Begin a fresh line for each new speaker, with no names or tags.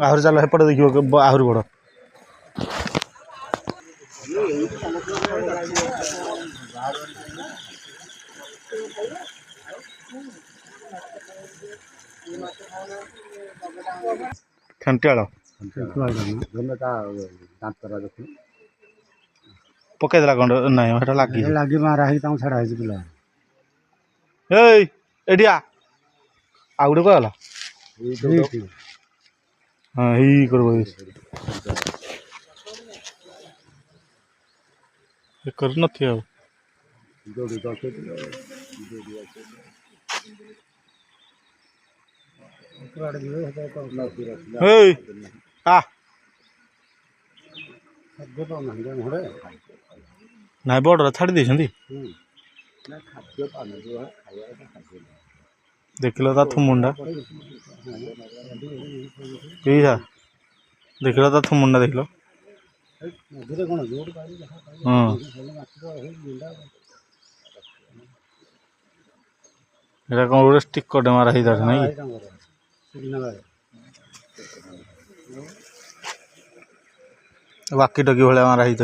आहरी चल हेपटे देखिए आहरी बड़ खंटियाल पकईदेला कौन ना लगे
लगे मारा छड़ा पिला
एडिया आउ गोटे कहला हाँ यही कर नथी आ ना बड़ छाड़ी देती देख लो थुमुंडा देख लो थुमुंडा देख लो हाँ कौन गोटे स्टिकर मारा ही ना वाकी टकी भाया मारा ही